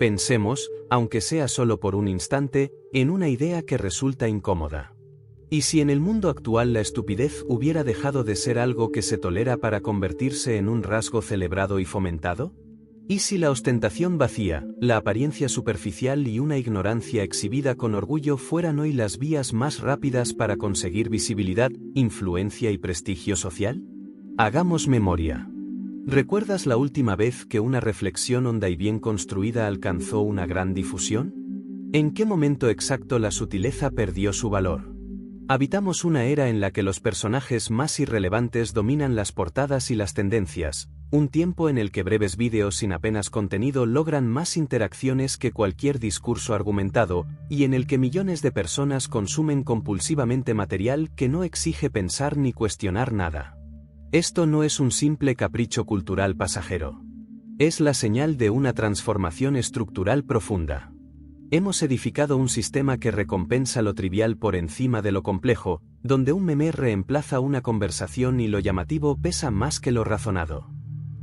Pensemos, aunque sea solo por un instante, en una idea que resulta incómoda. ¿Y si en el mundo actual la estupidez hubiera dejado de ser algo que se tolera para convertirse en un rasgo celebrado y fomentado? ¿Y si la ostentación vacía, la apariencia superficial y una ignorancia exhibida con orgullo fueran hoy las vías más rápidas para conseguir visibilidad, influencia y prestigio social? Hagamos memoria. ¿Recuerdas la última vez que una reflexión honda y bien construida alcanzó una gran difusión? ¿En qué momento exacto la sutileza perdió su valor? Habitamos una era en la que los personajes más irrelevantes dominan las portadas y las tendencias, un tiempo en el que breves vídeos sin apenas contenido logran más interacciones que cualquier discurso argumentado, y en el que millones de personas consumen compulsivamente material que no exige pensar ni cuestionar nada. Esto no es un simple capricho cultural pasajero. Es la señal de una transformación estructural profunda. Hemos edificado un sistema que recompensa lo trivial por encima de lo complejo, donde un meme reemplaza una conversación y lo llamativo pesa más que lo razonado.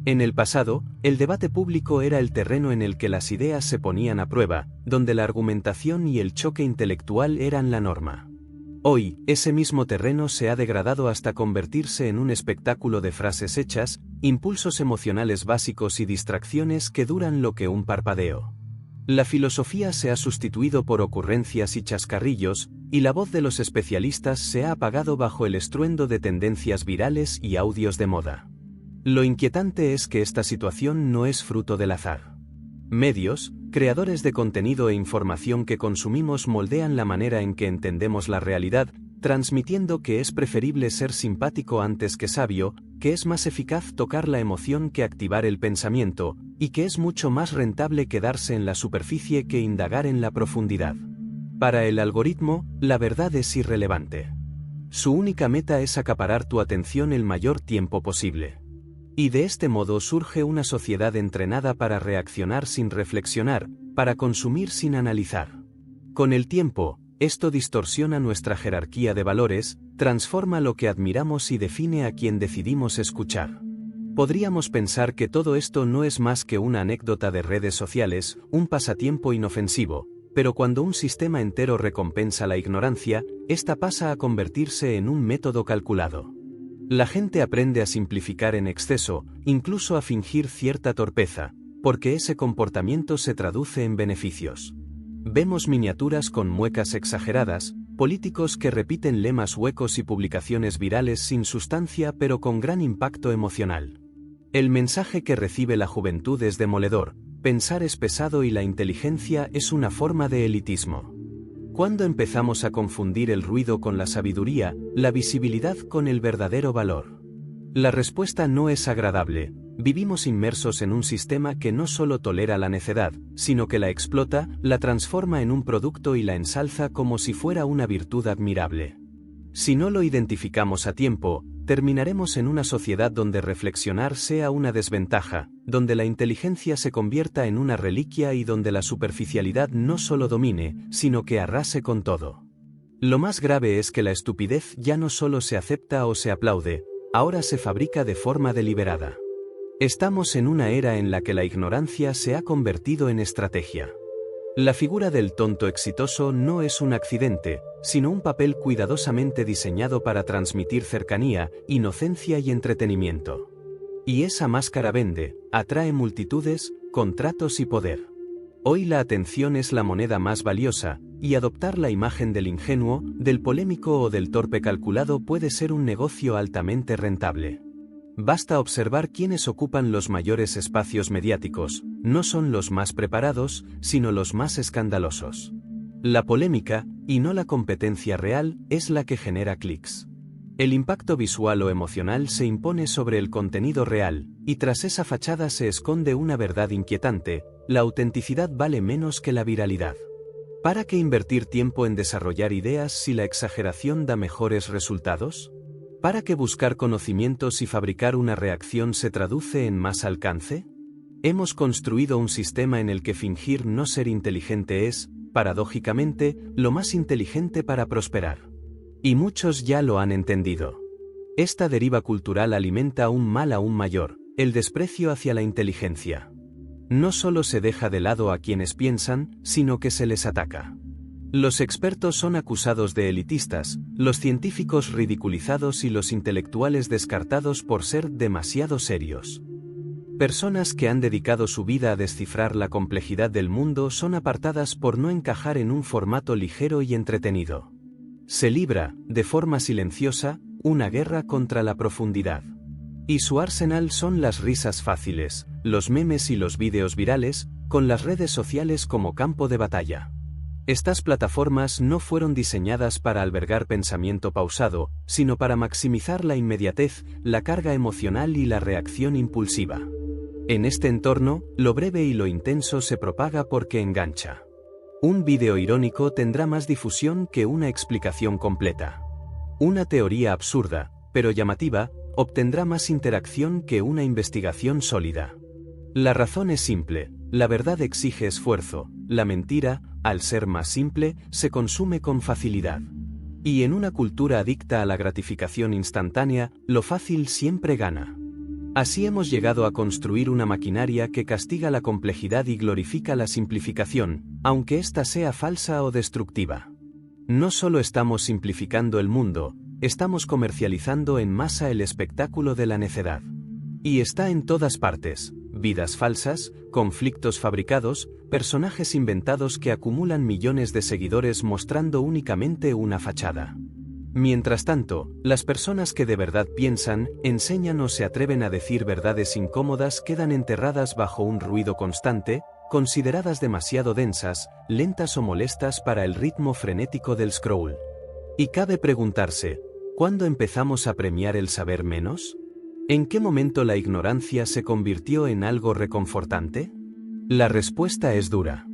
En el pasado, el debate público era el terreno en el que las ideas se ponían a prueba, donde la argumentación y el choque intelectual eran la norma. Hoy, ese mismo terreno se ha degradado hasta convertirse en un espectáculo de frases hechas, impulsos emocionales básicos y distracciones que duran lo que un parpadeo. La filosofía se ha sustituido por ocurrencias y chascarrillos, y la voz de los especialistas se ha apagado bajo el estruendo de tendencias virales y audios de moda. Lo inquietante es que esta situación no es fruto del azar. Medios, creadores de contenido e información que consumimos moldean la manera en que entendemos la realidad, transmitiendo que es preferible ser simpático antes que sabio, que es más eficaz tocar la emoción que activar el pensamiento, y que es mucho más rentable quedarse en la superficie que indagar en la profundidad. Para el algoritmo, la verdad es irrelevante. Su única meta es acaparar tu atención el mayor tiempo posible. Y de este modo surge una sociedad entrenada para reaccionar sin reflexionar, para consumir sin analizar. Con el tiempo, esto distorsiona nuestra jerarquía de valores, transforma lo que admiramos y define a quien decidimos escuchar. Podríamos pensar que todo esto no es más que una anécdota de redes sociales, un pasatiempo inofensivo, pero cuando un sistema entero recompensa la ignorancia, esta pasa a convertirse en un método calculado. La gente aprende a simplificar en exceso, incluso a fingir cierta torpeza, porque ese comportamiento se traduce en beneficios. Vemos miniaturas con muecas exageradas, políticos que repiten lemas huecos y publicaciones virales sin sustancia pero con gran impacto emocional. El mensaje que recibe la juventud es demoledor: pensar es pesado y la inteligencia es una forma de elitismo. ¿Cuándo empezamos a confundir el ruido con la sabiduría, la visibilidad con el verdadero valor? La respuesta no es agradable. Vivimos inmersos en un sistema que no solo tolera la necedad, sino que la explota, la transforma en un producto y la ensalza como si fuera una virtud admirable. Si no lo identificamos a tiempo, terminaremos en una sociedad donde reflexionar sea una desventaja, donde la inteligencia se convierta en una reliquia y donde la superficialidad no solo domine, sino que arrase con todo. Lo más grave es que la estupidez ya no solo se acepta o se aplaude, ahora se fabrica de forma deliberada. Estamos en una era en la que la ignorancia se ha convertido en estrategia. La figura del tonto exitoso no es un accidente, sino un papel cuidadosamente diseñado para transmitir cercanía, inocencia y entretenimiento. Y esa máscara vende, atrae multitudes, contratos y poder. Hoy la atención es la moneda más valiosa, y adoptar la imagen del ingenuo, del polémico o del torpe calculado puede ser un negocio altamente rentable. Basta observar quiénes ocupan los mayores espacios mediáticos, no son los más preparados, sino los más escandalosos. La polémica, y no la competencia real, es la que genera clics. El impacto visual o emocional se impone sobre el contenido real, y tras esa fachada se esconde una verdad inquietante: la autenticidad vale menos que la viralidad. ¿Para qué invertir tiempo en desarrollar ideas si la exageración da mejores resultados? ¿Para qué buscar conocimientos y fabricar una reacción se traduce en más alcance? Hemos construido un sistema en el que fingir no ser inteligente es, paradójicamente, lo más inteligente para prosperar. Y muchos ya lo han entendido. Esta deriva cultural alimenta un mal aún mayor: el desprecio hacia la inteligencia. No solo se deja de lado a quienes piensan, sino que se les ataca. Los expertos son acusados de elitistas, los científicos ridiculizados y los intelectuales descartados por ser demasiado serios. Personas que han dedicado su vida a descifrar la complejidad del mundo son apartadas por no encajar en un formato ligero y entretenido. Se libra, de forma silenciosa, una guerra contra la profundidad. Y su arsenal son las risas fáciles, los memes y los vídeos virales, con las redes sociales como campo de batalla. Estas plataformas no fueron diseñadas para albergar pensamiento pausado, sino para maximizar la inmediatez, la carga emocional y la reacción impulsiva. En este entorno, lo breve y lo intenso se propaga porque engancha. Un vídeo irónico tendrá más difusión que una explicación completa. Una teoría absurda, pero llamativa, obtendrá más interacción que una investigación sólida. La razón es simple, la verdad exige esfuerzo, la mentira, al ser más simple, se consume con facilidad. Y en una cultura adicta a la gratificación instantánea, lo fácil siempre gana. Así hemos llegado a construir una maquinaria que castiga la complejidad y glorifica la simplificación, aunque ésta sea falsa o destructiva. No solo estamos simplificando el mundo, estamos comercializando en masa el espectáculo de la necedad. Y está en todas partes: vidas falsas, conflictos fabricados, personajes inventados que acumulan millones de seguidores mostrando únicamente una fachada. Mientras tanto, las personas que de verdad piensan, enseñan o se atreven a decir verdades incómodas quedan enterradas bajo un ruido constante, consideradas demasiado densas, lentas o molestas para el ritmo frenético del scroll. Y cabe preguntarse, ¿cuándo empezamos a premiar el saber menos? ¿En qué momento la ignorancia se convirtió en algo reconfortante? La respuesta es dura.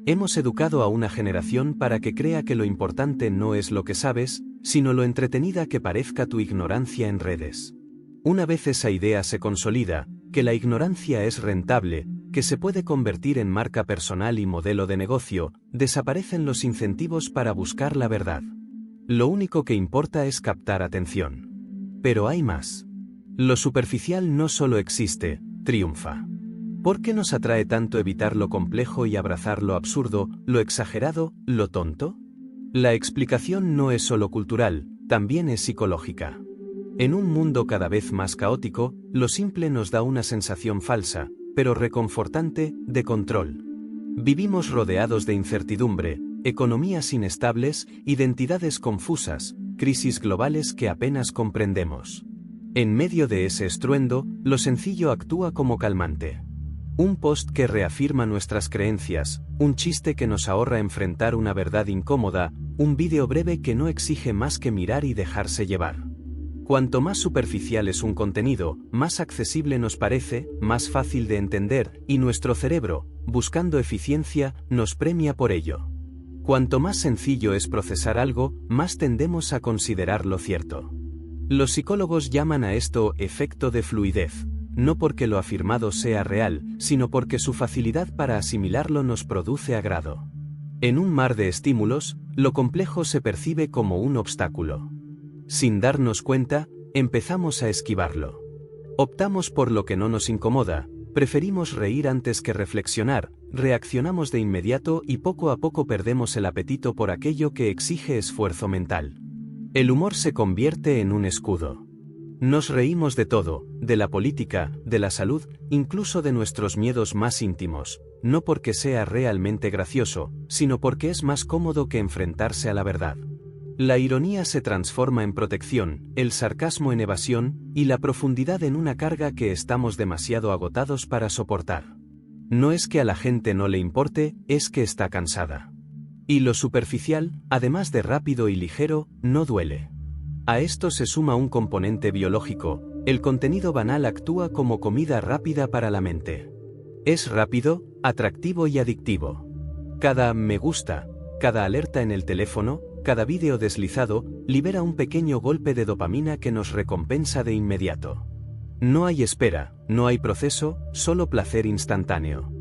Hemos educado a una generación para que crea que lo importante no es lo que sabes, sino lo entretenida que parezca tu ignorancia en redes. Una vez esa idea se consolida, que la ignorancia es rentable, que se puede convertir en marca personal y modelo de negocio, desaparecen los incentivos para buscar la verdad. Lo único que importa es captar atención. Pero hay más. Lo superficial no solo existe, triunfa. ¿Por qué nos atrae tanto evitar lo complejo y abrazar lo absurdo, lo exagerado, lo tonto? La explicación no es solo cultural, también es psicológica. En un mundo cada vez más caótico, lo simple nos da una sensación falsa, pero reconfortante, de control. Vivimos rodeados de incertidumbre, economías inestables, identidades confusas, crisis globales que apenas comprendemos. En medio de ese estruendo, lo sencillo actúa como calmante. Un post que reafirma nuestras creencias, un chiste que nos ahorra enfrentar una verdad incómoda, un vídeo breve que no exige más que mirar y dejarse llevar. Cuanto más superficial es un contenido, más accesible nos parece, más fácil de entender, y nuestro cerebro, buscando eficiencia, nos premia por ello. Cuanto más sencillo es procesar algo, más tendemos a considerarlo cierto. Los psicólogos llaman a esto efecto de fluidez. No porque lo afirmado sea real, sino porque su facilidad para asimilarlo nos produce agrado. En un mar de estímulos, lo complejo se percibe como un obstáculo. Sin darnos cuenta, empezamos a esquivarlo. Optamos por lo que no nos incomoda, preferimos reír antes que reflexionar, reaccionamos de inmediato y poco a poco perdemos el apetito por aquello que exige esfuerzo mental. El humor se convierte en un escudo. Nos reímos de todo, de la política, de la salud, incluso de nuestros miedos más íntimos, no porque sea realmente gracioso, sino porque es más cómodo que enfrentarse a la verdad. La ironía se transforma en protección, el sarcasmo en evasión, y la profundidad en una carga que estamos demasiado agotados para soportar. No es que a la gente no le importe, es que está cansada. Y lo superficial, además de rápido y ligero, no duele. A esto se suma un componente biológico: el contenido banal actúa como comida rápida para la mente. Es rápido, atractivo y adictivo. Cada me gusta, cada alerta en el teléfono, cada vídeo deslizado, libera un pequeño golpe de dopamina que nos recompensa de inmediato. No hay espera, no hay proceso, solo placer instantáneo.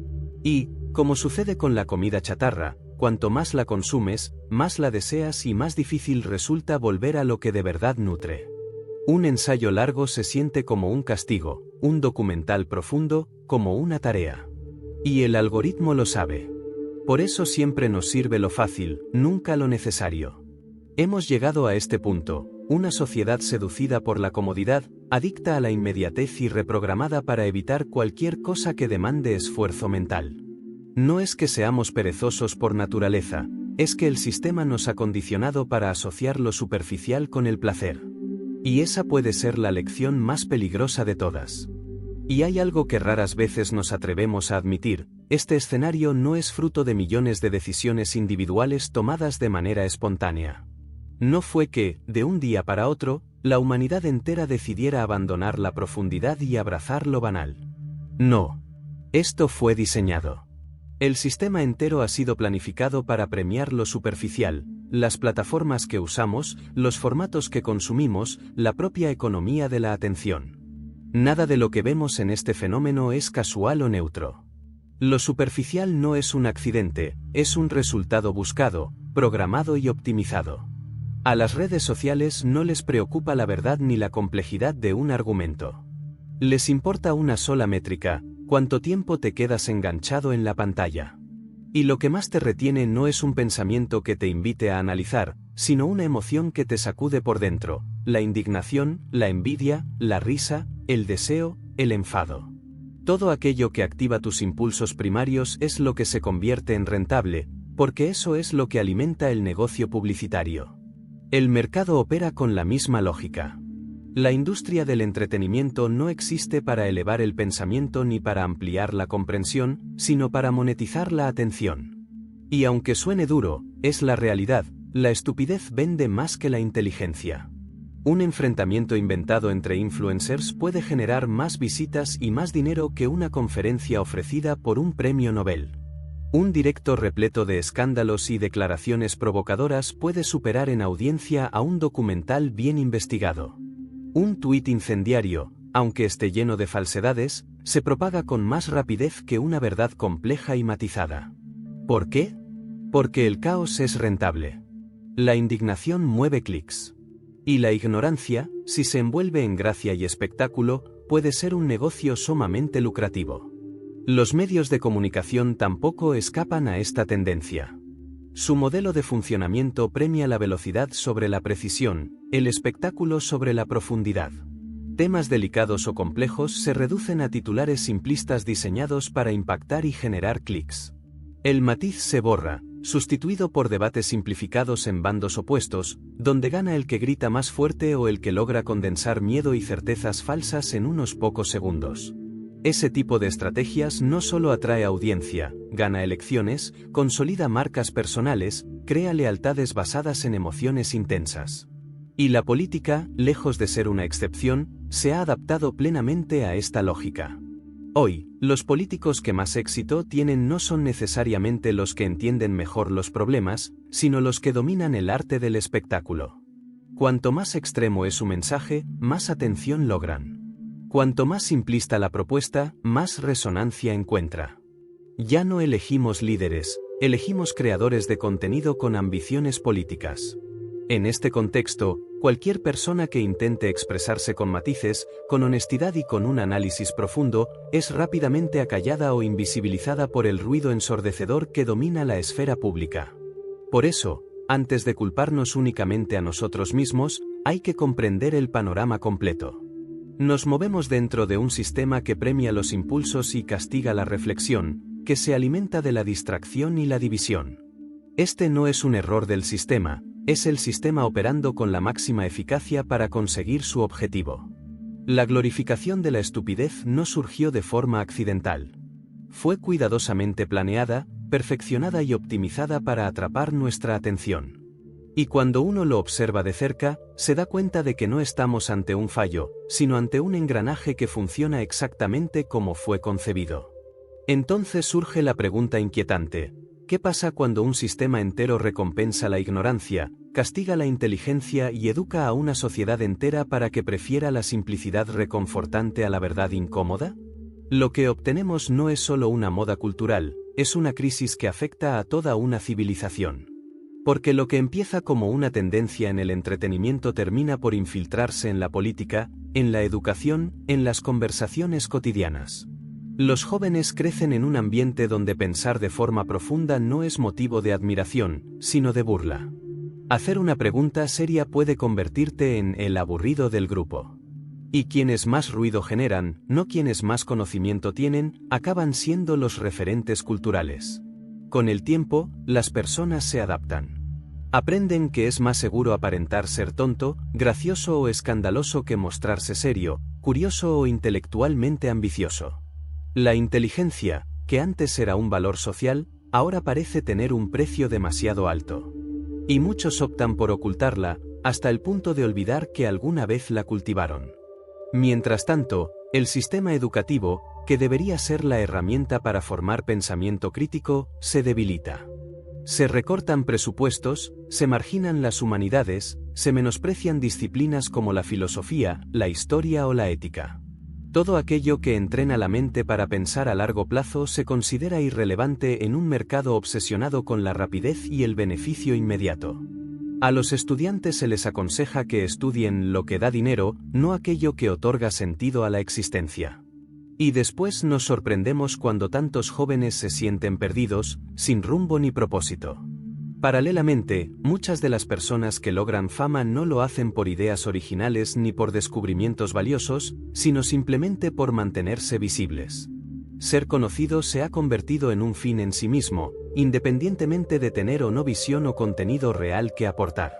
Y, como sucede con la comida chatarra, cuanto más la consumes, más la deseas y más difícil resulta volver a lo que de verdad nutre. Un ensayo largo se siente como un castigo, un documental profundo, como una tarea. Y el algoritmo lo sabe. Por eso siempre nos sirve lo fácil, nunca lo necesario. Hemos llegado a este punto, una sociedad seducida por la comodidad, adicta a la inmediatez y reprogramada para evitar cualquier cosa que demande esfuerzo mental. No es que seamos perezosos por naturaleza, es que el sistema nos ha condicionado para asociar lo superficial con el placer. Y esa puede ser la lección más peligrosa de todas. Y hay algo que raras veces nos atrevemos a admitir: este escenario no es fruto de millones de decisiones individuales tomadas de manera espontánea. No fue que, de un día para otro, la humanidad entera decidiera abandonar la profundidad y abrazar lo banal. No. Esto fue diseñado. El sistema entero ha sido planificado para premiar lo superficial, las plataformas que usamos, los formatos que consumimos, la propia economía de la atención. Nada de lo que vemos en este fenómeno es casual o neutro. Lo superficial no es un accidente, es un resultado buscado, programado y optimizado. A las redes sociales no les preocupa la verdad ni la complejidad de un argumento. Les importa una sola métrica: cuánto tiempo te quedas enganchado en la pantalla. Y lo que más te retiene no es un pensamiento que te invite a analizar, sino una emoción que te sacude por dentro: la indignación, la envidia, la risa, el deseo, el enfado. Todo aquello que activa tus impulsos primarios es lo que se convierte en rentable, porque eso es lo que alimenta el negocio publicitario. El mercado opera con la misma lógica. La industria del entretenimiento no existe para elevar el pensamiento ni para ampliar la comprensión, sino para monetizar la atención. Y aunque suene duro, es la realidad: la estupidez vende más que la inteligencia. Un enfrentamiento inventado entre influencers puede generar más visitas y más dinero que una conferencia ofrecida por un premio Nobel. Un directo repleto de escándalos y declaraciones provocadoras puede superar en audiencia a un documental bien investigado. Un tuit incendiario, aunque esté lleno de falsedades, se propaga con más rapidez que una verdad compleja y matizada. ¿Por qué? Porque el caos es rentable. La indignación mueve clics. Y la ignorancia, si se envuelve en gracia y espectáculo, puede ser un negocio sumamente lucrativo. Los medios de comunicación tampoco escapan a esta tendencia. Su modelo de funcionamiento premia la velocidad sobre la precisión, el espectáculo sobre la profundidad. Temas delicados o complejos se reducen a titulares simplistas diseñados para impactar y generar clics. El matiz se borra, sustituido por debates simplificados en bandos opuestos, donde gana el que grita más fuerte o el que logra condensar miedo y certezas falsas en unos pocos segundos. Ese tipo de estrategias no solo atrae audiencia, gana elecciones, consolida marcas personales, crea lealtades basadas en emociones intensas. Y la política, lejos de ser una excepción, se ha adaptado plenamente a esta lógica. Hoy, los políticos que más éxito tienen no son necesariamente los que entienden mejor los problemas, sino los que dominan el arte del espectáculo. Cuanto más extremo es su mensaje, más atención logran. Cuanto más simplista la propuesta, más resonancia encuentra. Ya no elegimos líderes, elegimos creadores de contenido con ambiciones políticas. En este contexto, cualquier persona que intente expresarse con matices, con honestidad y con un análisis profundo, es rápidamente acallada o invisibilizada por el ruido ensordecedor que domina la esfera pública. Por eso, antes de culparnos únicamente a nosotros mismos, hay que comprender el panorama completo. Nos movemos dentro de un sistema que premia los impulsos y castiga la reflexión, que se alimenta de la distracción y la división. Este no es un error del sistema, es el sistema operando con la máxima eficacia para conseguir su objetivo. La glorificación de la estupidez no surgió de forma accidental. Fue cuidadosamente planeada, perfeccionada y optimizada para atrapar nuestra atención. Y cuando uno lo observa de cerca, se da cuenta de que no estamos ante un fallo, sino ante un engranaje que funciona exactamente como fue concebido. Entonces surge la pregunta inquietante: ¿qué pasa cuando un sistema entero recompensa la ignorancia, castiga la inteligencia y educa a una sociedad entera para que prefiera la simplicidad reconfortante a la verdad incómoda? Lo que obtenemos no es solo una moda cultural, es una crisis que afecta a toda una civilización. Porque lo que empieza como una tendencia en el entretenimiento termina por infiltrarse en la política, en la educación, en las conversaciones cotidianas. Los jóvenes crecen en un ambiente donde pensar de forma profunda no es motivo de admiración, sino de burla. Hacer una pregunta seria puede convertirte en el aburrido del grupo. Y quienes más ruido generan, no quienes más conocimiento tienen, acaban siendo los referentes culturales. Con el tiempo, las personas se adaptan. Aprenden que es más seguro aparentar ser tonto, gracioso o escandaloso que mostrarse serio, curioso o intelectualmente ambicioso. La inteligencia, que antes era un valor social, ahora parece tener un precio demasiado alto. Y muchos optan por ocultarla, hasta el punto de olvidar que alguna vez la cultivaron. Mientras tanto, el sistema educativo, que debería ser la herramienta para formar pensamiento crítico, se debilita. Se recortan presupuestos, se marginan las humanidades, se menosprecian disciplinas como la filosofía, la historia o la ética. Todo aquello que entrena la mente para pensar a largo plazo se considera irrelevante en un mercado obsesionado con la rapidez y el beneficio inmediato. A los estudiantes se les aconseja que estudien lo que da dinero, no aquello que otorga sentido a la existencia. Y después nos sorprendemos cuando tantos jóvenes se sienten perdidos, sin rumbo ni propósito. Paralelamente, muchas de las personas que logran fama no lo hacen por ideas originales ni por descubrimientos valiosos, sino simplemente por mantenerse visibles. Ser conocido se ha convertido en un fin en sí mismo, independientemente de tener o no visión o contenido real que aportar.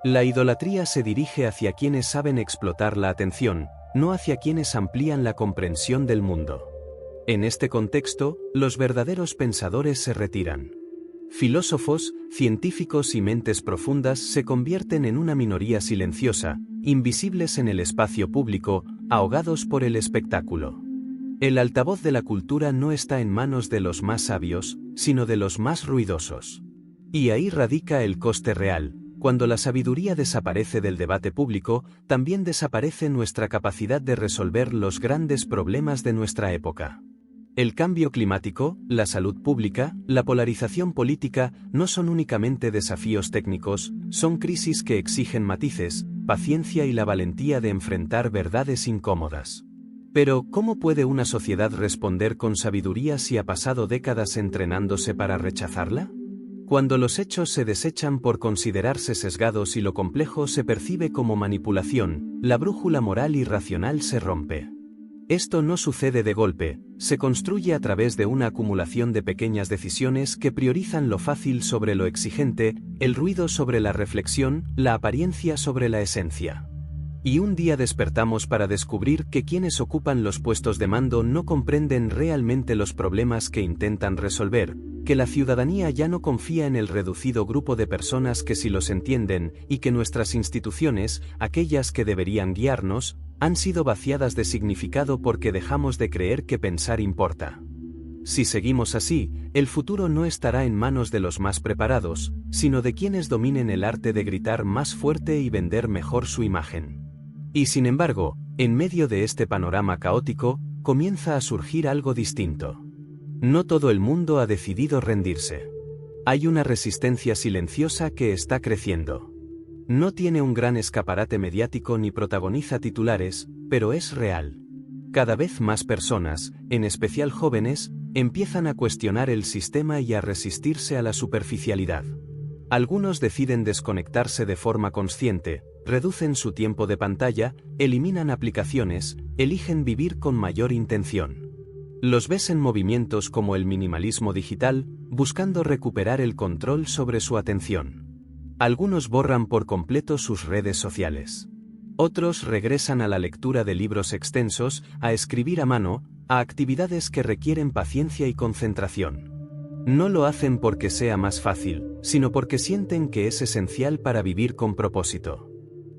La idolatría se dirige hacia quienes saben explotar la atención, no hacia quienes amplían la comprensión del mundo. En este contexto, los verdaderos pensadores se retiran. Filósofos, científicos y mentes profundas se convierten en una minoría silenciosa, invisibles en el espacio público, ahogados por el espectáculo. El altavoz de la cultura no está en manos de los más sabios, sino de los más ruidosos. Y ahí radica el coste real. Cuando la sabiduría desaparece del debate público, también desaparece nuestra capacidad de resolver los grandes problemas de nuestra época. El cambio climático, la salud pública, la polarización política no son únicamente desafíos técnicos, son crisis que exigen matices, paciencia y la valentía de enfrentar verdades incómodas. Pero, ¿cómo puede una sociedad responder con sabiduría si ha pasado décadas entrenándose para rechazarla? Cuando los hechos se desechan por considerarse sesgados y lo complejo se percibe como manipulación, la brújula moral y racional se rompe. Esto no sucede de golpe, se construye a través de una acumulación de pequeñas decisiones que priorizan lo fácil sobre lo exigente, el ruido sobre la reflexión, la apariencia sobre la esencia. Y un día despertamos para descubrir que quienes ocupan los puestos de mando no comprenden realmente los problemas que intentan resolver, que la ciudadanía ya no confía en el reducido grupo de personas que sí los entienden, y que nuestras instituciones, aquellas que deberían guiarnos, han sido vaciadas de significado porque dejamos de creer que pensar importa. Si seguimos así, el futuro no estará en manos de los más preparados, sino de quienes dominen el arte de gritar más fuerte y vender mejor su imagen. Y sin embargo, en medio de este panorama caótico, comienza a surgir algo distinto. No todo el mundo ha decidido rendirse. Hay una resistencia silenciosa que está creciendo. No tiene un gran escaparate mediático ni protagoniza titulares, pero es real. Cada vez más personas, en especial jóvenes, empiezan a cuestionar el sistema y a resistirse a la superficialidad. Algunos deciden desconectarse de forma consciente, reducen su tiempo de pantalla, eliminan aplicaciones, eligen vivir con mayor intención. Los ves en movimientos como el minimalismo digital, buscando recuperar el control sobre su atención. Algunos borran por completo sus redes sociales. Otros regresan a la lectura de libros extensos, a escribir a mano, a actividades que requieren paciencia y concentración. No lo hacen porque sea más fácil, sino porque sienten que es esencial para vivir con propósito.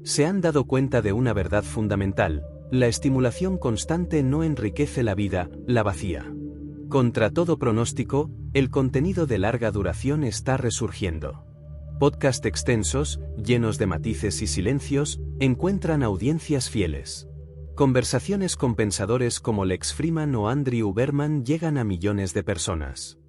Se han dado cuenta de una verdad fundamental: la estimulación constante no enriquece la vida, la vacía. Contra todo pronóstico, el contenido de larga duración está resurgiendo. Podcast extensos, llenos de matices y silencios, encuentran audiencias fieles. Conversaciones con pensadores como Lex Fridman o Andrew Berman llegan a millones de personas.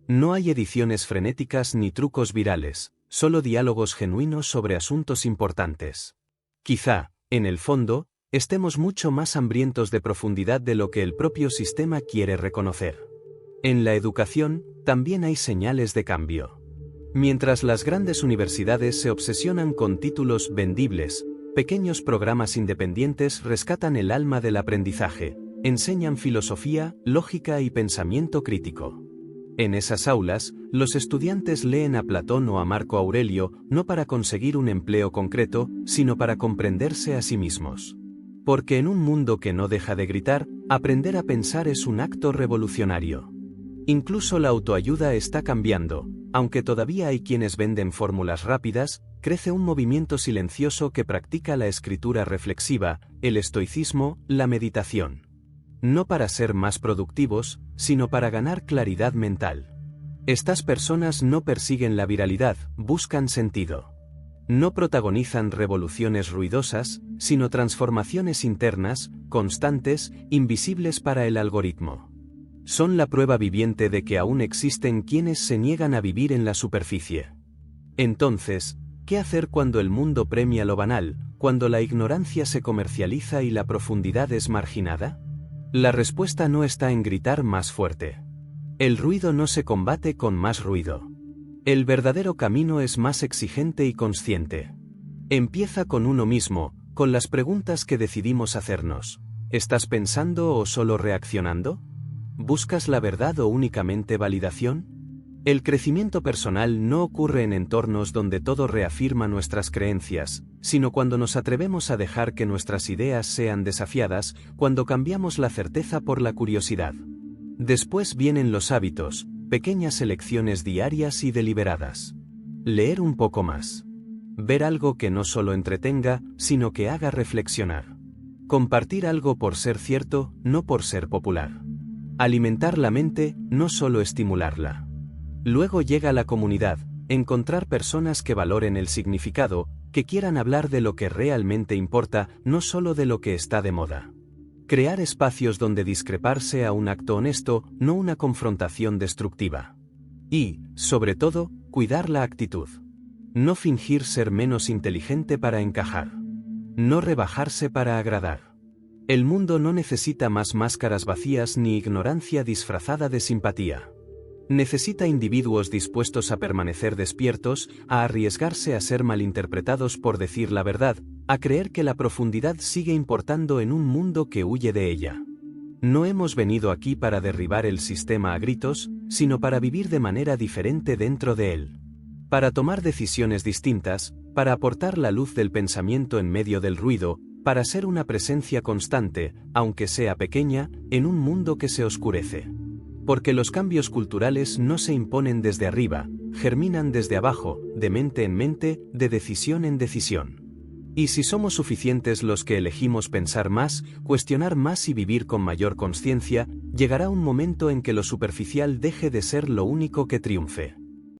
No hay ediciones frenéticas ni trucos virales, solo diálogos genuinos sobre asuntos importantes. Quizá, en el fondo, estemos mucho más hambrientos de profundidad de lo que el propio sistema quiere reconocer. En la educación, también hay señales de cambio. Mientras las grandes universidades se obsesionan con títulos vendibles, pequeños programas independientes rescatan el alma del aprendizaje, enseñan filosofía, lógica y pensamiento crítico. En esas aulas, los estudiantes leen a Platón o a Marco Aurelio no para conseguir un empleo concreto, sino para comprenderse a sí mismos. Porque en un mundo que no deja de gritar, aprender a pensar es un acto revolucionario. Incluso la autoayuda está cambiando, aunque todavía hay quienes venden fórmulas rápidas, crece un movimiento silencioso que practica la escritura reflexiva, el estoicismo, la meditación. No para ser más productivos, sino para ganar claridad mental. Estas personas no persiguen la viralidad, buscan sentido. No protagonizan revoluciones ruidosas, sino transformaciones internas, constantes, invisibles para el algoritmo. Son la prueba viviente de que aún existen quienes se niegan a vivir en la superficie. Entonces, ¿qué hacer cuando el mundo premia lo banal, cuando la ignorancia se comercializa y la profundidad es marginada? La respuesta no está en gritar más fuerte. El ruido no se combate con más ruido. El verdadero camino es más exigente y consciente. Empieza con uno mismo, con las preguntas que decidimos hacernos. ¿Estás pensando o solo reaccionando? ¿Buscas la verdad o únicamente validación? El crecimiento personal no ocurre en entornos donde todo reafirma nuestras creencias, sino cuando nos atrevemos a dejar que nuestras ideas sean desafiadas, cuando cambiamos la certeza por la curiosidad. Después vienen los hábitos, pequeñas elecciones diarias y deliberadas. Leer un poco más. Ver algo que no solo entretenga, sino que haga reflexionar. Compartir algo por ser cierto, no por ser popular. Alimentar la mente, no solo estimularla. Luego llega la comunidad, encontrar personas que valoren el significado, que quieran hablar de lo que realmente importa, no solo de lo que está de moda. Crear espacios donde discrepar sea un acto honesto, no una confrontación destructiva. Y, sobre todo, cuidar la actitud. No fingir ser menos inteligente para encajar. No rebajarse para agradar. El mundo no necesita más máscaras vacías ni ignorancia disfrazada de simpatía. Necesita individuos dispuestos a permanecer despiertos, a arriesgarse a ser malinterpretados por decir la verdad, a creer que la profundidad sigue importando en un mundo que huye de ella. No hemos venido aquí para derribar el sistema a gritos, sino para vivir de manera diferente dentro de él. Para tomar decisiones distintas, para aportar la luz del pensamiento en medio del ruido, para ser una presencia constante, aunque sea pequeña, en un mundo que se oscurece. Porque los cambios culturales no se imponen desde arriba, germinan desde abajo, de mente en mente, de decisión en decisión. Y si somos suficientes los que elegimos pensar más, cuestionar más y vivir con mayor conciencia, llegará un momento en que lo superficial deje de ser lo único que triunfe.